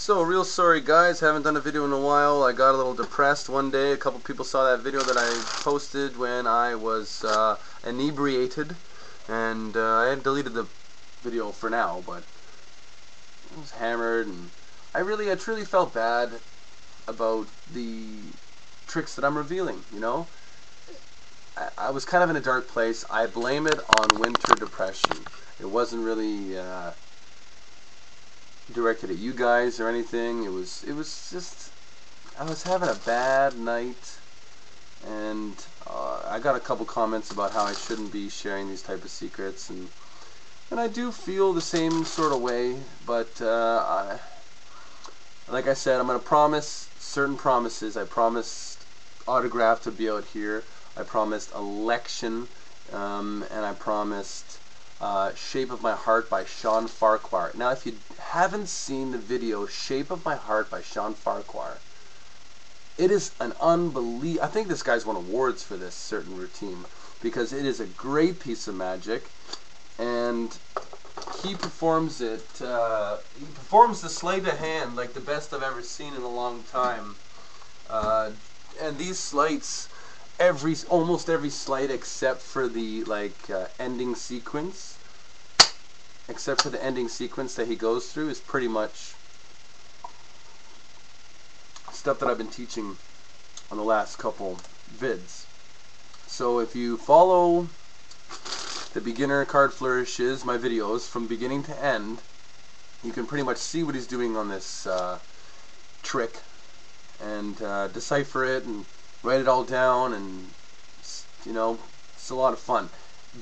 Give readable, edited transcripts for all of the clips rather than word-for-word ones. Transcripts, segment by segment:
So, real sorry guys, haven't done a video in a while. I got a little depressed one day. A couple people saw that video that I posted when I was inebriated, and I had deleted the video for now, but I was hammered, and I truly felt bad about the tricks that I'm revealing, you know? I was kind of in a dark place. I blame it on winter depression. It wasn't really directed at you guys or anything. It was just, I was having a bad night, and I got a couple comments about how I shouldn't be sharing these type of secrets, and I do feel the same sort of way, but like I said, I'm going to promise certain promises. I promised autograph to be out here. I promised election, and I promised Shape of My Heart by Sean Farquhar. Now, if you haven't seen the video Shape of My Heart by Sean Farquhar, it is an unbelievable... I think this guy's won awards for this certain routine, because it is a great piece of magic, and he performs it, he performs the sleight of hand like the best I've ever seen in a long time. And these sleights, almost every sleight except for the ending sequence, that he goes through, is pretty much stuff that I've been teaching on the last couple vids. So if you follow the beginner card flourishes, my videos from beginning to end, you can pretty much see what he's doing on this trick, and decipher it and write it all down, and you know, it's a lot of fun.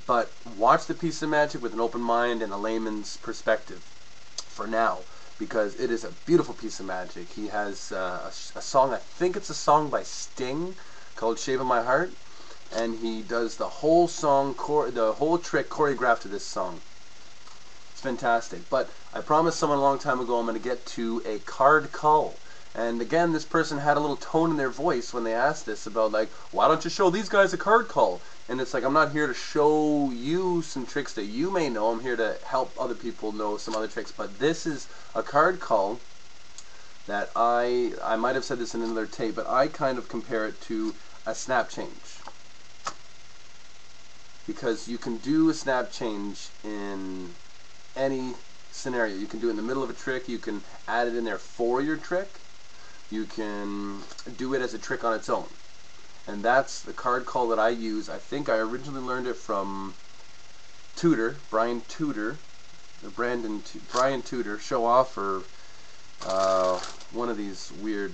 But watch the piece of magic with an open mind and a layman's perspective for now, because it is a beautiful piece of magic. He has a song, I think it's a song by Sting, called Shape of My Heart, and he does the whole song, the whole trick choreographed to this song. It's fantastic. But I promised someone a long time ago I'm going to get to a card cull. And again, this person had a little tone in their voice when they asked this about, like, why don't you show these guys a card cull? And it's like, I'm not here to show you some tricks that you may know. I'm here to help other people know some other tricks. But this is a card cull that I might have said this in another tape, but I kind of compare it to a snap change. Because you can do a snap change in any scenario. You can do it in the middle of a trick. You can add it in there for your trick. You can do it as a trick on its own. And that's the card call that I use. I think I originally learned it from Brian Tudor, show off, or one of these weird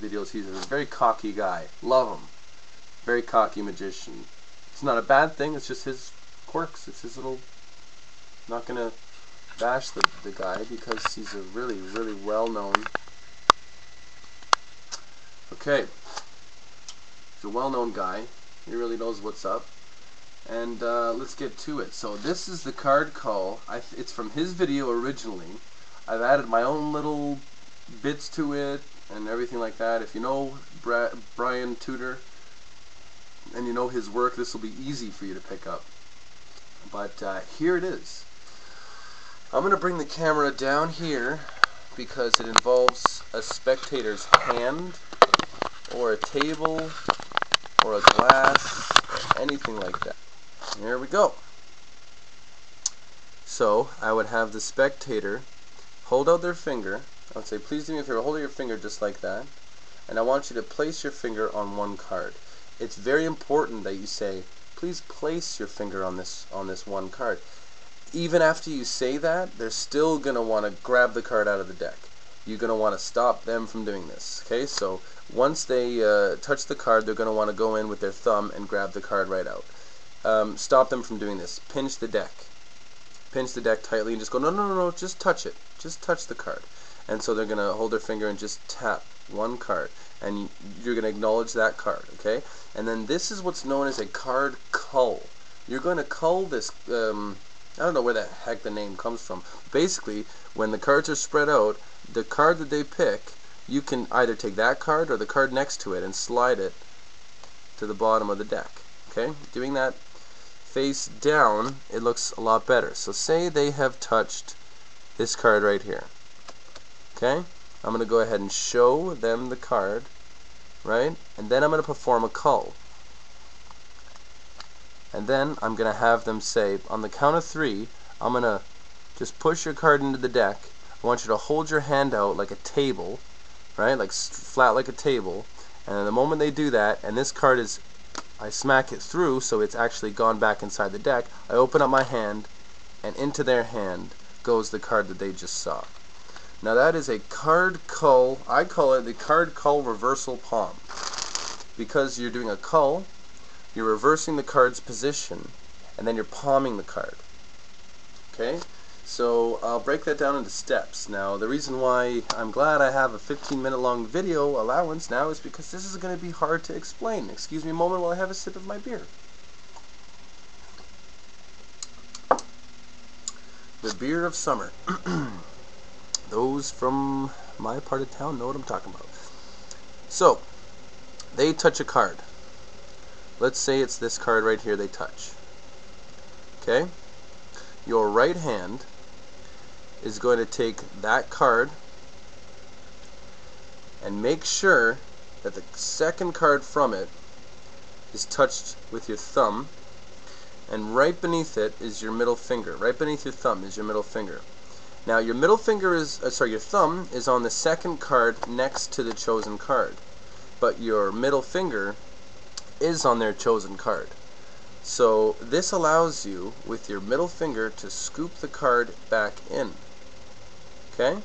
videos. He's a very cocky guy. Love him. Very cocky magician. It's not a bad thing, it's just his quirks. It's his little... Not gonna bash the guy, because he's a really, really well-known... Okay. He's a well-known guy. He really knows what's up. And let's get to it. So this is the card call. It's from his video originally. I've added my own little bits to it and everything like that. If you know Brian Tudor and you know his work, this will be easy for you to pick up. But here it is. I'm going to bring the camera down here because it involves a spectator's hand or a table or a glass or anything like that. Here we go. So I would have the spectator hold out their finger. I would say, please do me a favor, hold out your finger just like that, and I want you to place your finger on one card. It's very important that you say, please place your finger on this one card. Even after you say that, they're still going to want to grab the card out of the deck. You're going to want to stop them from doing this. Okay, so once they touch the card, they're going to want to go in with their thumb and grab the card right out. Stop them from doing this. Pinch the deck. Pinch the deck tightly and just go, no, no, no, no, just touch it. Just touch the card. And so they're going to hold their finger and just tap one card. And you're going to acknowledge that card, okay? And then this is what's known as a card cull. You're going to cull this, I don't know where the heck the name comes from. Basically, when the cards are spread out, the card that they pick, you can either take that card or the card next to it and slide it to the bottom of the deck, okay? Doing that face down, it looks a lot better. So say they have touched this card right here, okay? I'm going to go ahead and show them the card, right? And then I'm going to perform a cull. And then I'm going to have them say, on the count of 3, I'm going to just push your card into the deck. I want you to hold your hand out like a table, right? Like flat like a table. And the moment they do that, and this card is, I smack it through so it's actually gone back inside the deck, I open up my hand, and into their hand goes the card that they just saw. Now that is a card cull. I call it the card cull reversal palm. Because you're doing a cull, you're reversing the card's position, and then you're palming the card. Okay? So I'll break that down into steps. Now the reason why I'm glad I have a 15-minute long video allowance now is because this is going to be hard to explain. Excuse me a moment while I have a sip of my beer. The beer of summer. Those from my part of town know what I'm talking about. So, they touch a card. Let's say it's this card right here they touch. Okay? Your right hand is going to take that card and make sure that the second card from it is touched with your thumb, and right beneath it is your middle finger. Right beneath your thumb is your middle finger. Now your middle finger is, your thumb is on the second card next to the chosen card, but your middle finger is on their chosen card. So this allows you, with your middle finger, to scoop the card back in. Okay?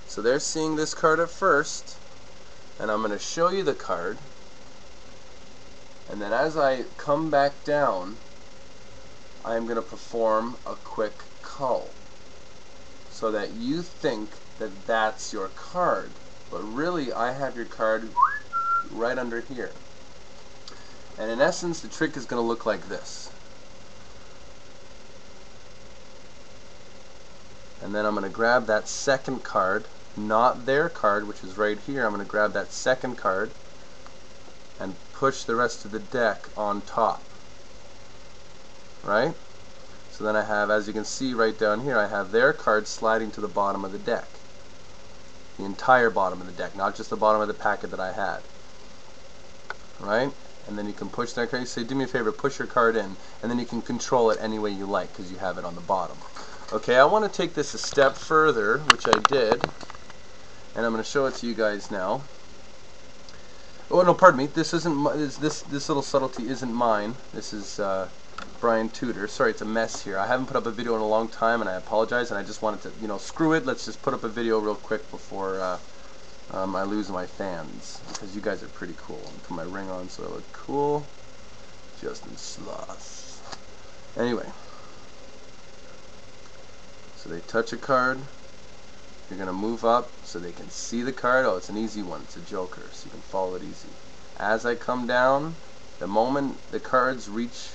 So they're seeing this card at first, and I'm going to show you the card, and then as I come back down, I'm going to perform a quick cull, so that you think that that's your card, but really I have your card right under here. And in essence, the trick is going to look like this. And then I'm going to grab that second card, not their card, which is right here. I'm going to grab that second card and push the rest of the deck on top. Right? So then I have, as you can see right down here, I have their card sliding to the bottom of the deck. The entire bottom of the deck, not just the bottom of the packet that I had. Right? And then you can push that card. You say, do me a favor, push your card in, and then you can control it any way you like because you have it on the bottom. Okay, I want to take this a step further, which I did, and I'm going to show it to you guys now. Oh no, pardon me. This isn't this little subtlety isn't mine. This is Brian Tudor. Sorry, it's a mess here. I haven't put up a video in a long time, and I apologize. And I just wanted to, screw it. Let's just put up a video real quick before I lose my fans, because you guys are pretty cool. I'll put my ring on so I look cool. Justin Sloth. Anyway, so they touch a card. You're going to move up so they can see the card. Oh, it's an easy one. It's a joker, so you can follow it easy. As I come down, the moment the cards reach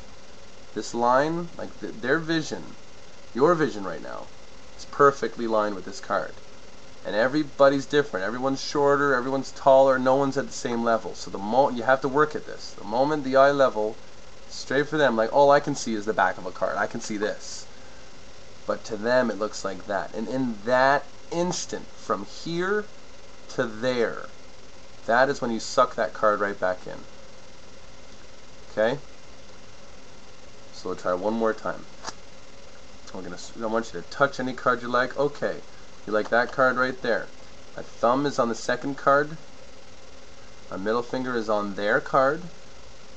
this line, like their vision, your vision right now, is perfectly lined with this card. And everybody's different. Everyone's shorter, everyone's taller, no one's at the same level. So the moment you have to work at this. The moment the eye level, straight for them, like all I can see is the back of a card. I can see this. But to them it looks like that. And in that instant, from here to there, that is when you suck that card right back in. Okay? So we'll try one more time. I want you to touch any card you like. Okay. You like that card right there. My thumb is on the second card. My middle finger is on their card.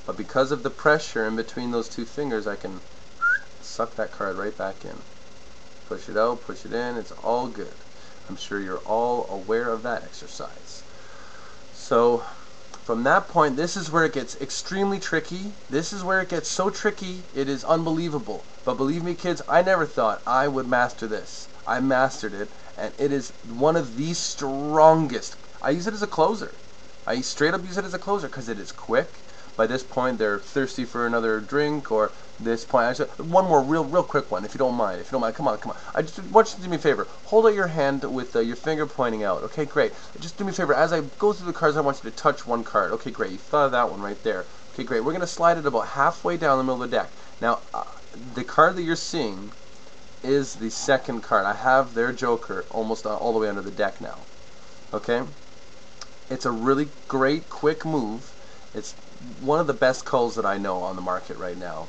But because of the pressure in between those two fingers, I can suck that card right back in. Push it out, push it in. It's all good. I'm sure you're all aware of that exercise. So from that point, this is where it gets extremely tricky. This is where it gets so tricky, it is unbelievable. But believe me, kids, I never thought I would master this. I mastered it, and it is one of the strongest. I use it as a closer. I straight up use it as a closer because it is quick. By this point, they're thirsty for another drink, or this point, one more real quick one, if you don't mind. If you don't mind, come on. I just want you to do me a favor. Hold out your hand with your finger pointing out. Okay, great. Just do me a favor. As I go through the cards, I want you to touch one card. Okay, great. You thought of that one right there. Okay, great. We're going to slide it about halfway down the middle of the deck. Now, the card that you're seeing is the second card. I have their joker almost all the way under the deck now. Okay? It's a really great, quick move. It's one of the best culls that I know on the market right now.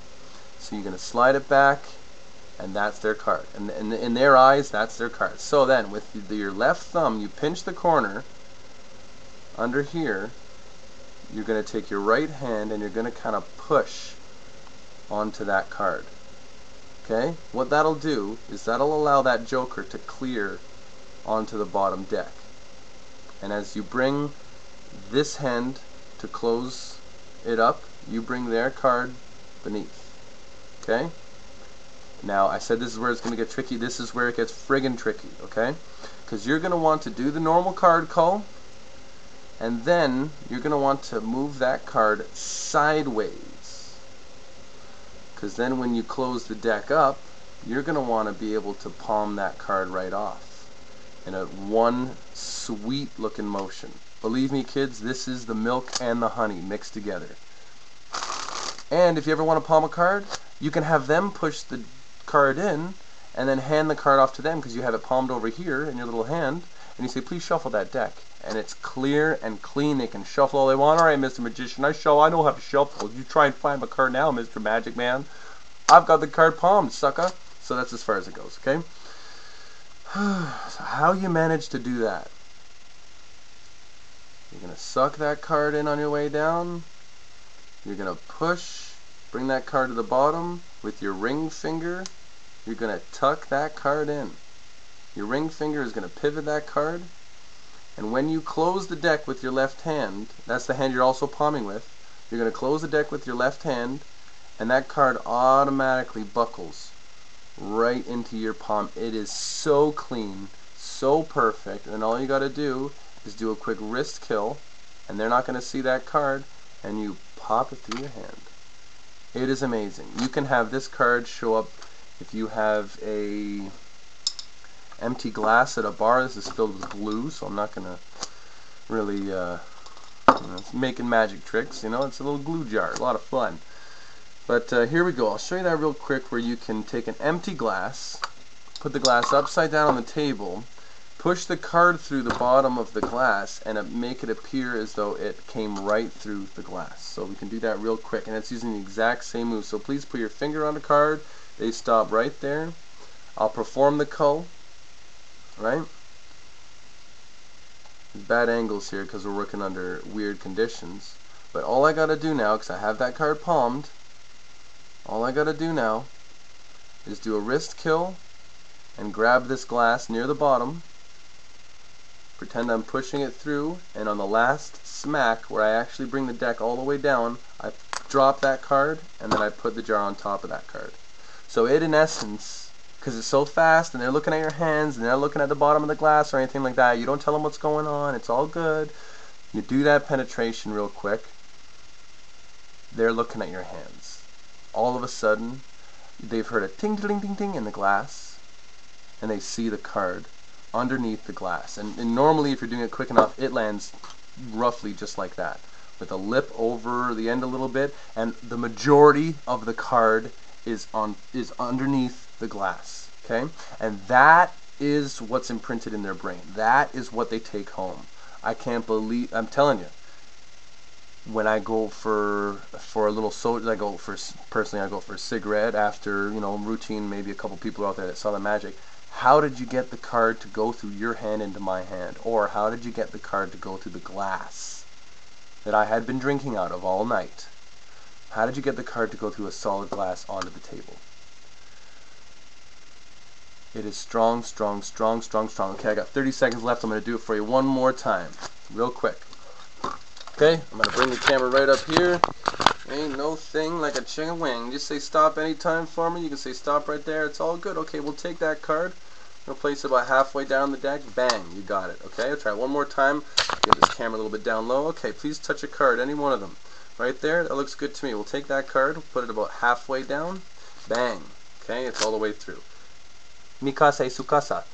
So you're going to slide it back, and that's their card. And in their eyes, that's their card. So then, with your left thumb, you pinch the corner under here. You're going to take your right hand and you're going to kind of push onto that card. Okay? What that'll do is that'll allow that joker to clear onto the bottom deck. And as you bring this hand to close it up, you bring their card beneath. Okay? Now, I said this is where it's going to get tricky. This is where it gets friggin' tricky, okay? Because you're going to want to do the normal card call, and then you're going to want to move that card sideways. Because then when you close the deck up, you're going to want to be able to palm that card right off in a one sweet looking motion. Believe me, kids, this is the milk and the honey mixed together. And if you ever want to palm a card, you can have them push the card in and then hand the card off to them because you have it palmed over here in your little hand, and you say, please shuffle that deck. And it's clear and clean. They can shuffle all they want. Alright, Mr. Magician, I know how to shuffle. You try and find my card now, Mr. Magic Man. I've got the card palmed, sucker. So that's as far as it goes, okay? So how you manage to do that? You're going to suck that card in on your way down. You're going to push, bring that card to the bottom with your ring finger. You're going to tuck that card in. Your ring finger is going to pivot that card. And when you close the deck with your left hand, that's the hand you're also palming with, you're going to close the deck with your left hand, and that card automatically buckles right into your palm. It is so clean, so perfect, and all you got to do is do a quick wrist kill, and they're not going to see that card, and you pop it through your hand. It is amazing. You can have this card show up if you have a empty glass at a bar. This is filled with glue, so I'm not going to really making magic tricks. You know, it's a little glue jar. A lot of fun. But here we go. I'll show you that real quick, where you can take an empty glass, put the glass upside down on the table, push the card through the bottom of the glass, and make it appear as though it came right through the glass. So we can do that real quick, and it's using the exact same move. So please put your finger on the card. They stop right there. I'll perform the cull. Right? Bad angles here because we're working under weird conditions. But all I gotta do now, because I have that card palmed, all I gotta do now is do a wrist kill and grab this glass near the bottom, pretend I'm pushing it through, and on the last smack where I actually bring the deck all the way down, I drop that card and then I put the jar on top of that card. So it, in essence, because it's so fast and they're looking at your hands and they're looking at the bottom of the glass or anything like that, you don't tell them what's going on, it's all good. You do that penetration real quick, they're looking at your hands. All of a sudden, they've heard a ting ting ting ting in the glass, and they see the card underneath the glass. And normally, if you're doing it quick enough, it lands roughly just like that, with a lip over the end a little bit, and the majority of the card is underneath the glass. Okay, and that is what's imprinted in their brain. That is what they take home. I can't believe, I'm telling you, when I go for a little soda, I go for a cigarette after, you know, routine, maybe a couple people out there that saw the magic. How did you get the card to go through your hand into my hand? Or how did you get the card to go through the glass that I had been drinking out of all night? How did you get the card to go through a solid glass onto the table? It is strong, strong, strong, strong, strong. Okay, I got 30 seconds left. I'm going to do it for you one more time, real quick. Okay, I'm going to bring the camera right up here. Ain't no thing like a chicken wing. Just say stop anytime for me. You can say stop right there. It's all good. Okay, we'll take that card. We'll place it about halfway down the deck. Bang, you got it. Okay, I'll try one more time. Get this camera a little bit down low. Okay, please touch a card, any one of them. Right there, that looks good to me. We'll take that card, put it about halfway down. Bang. Okay, it's all the way through. Mikase Sukasa.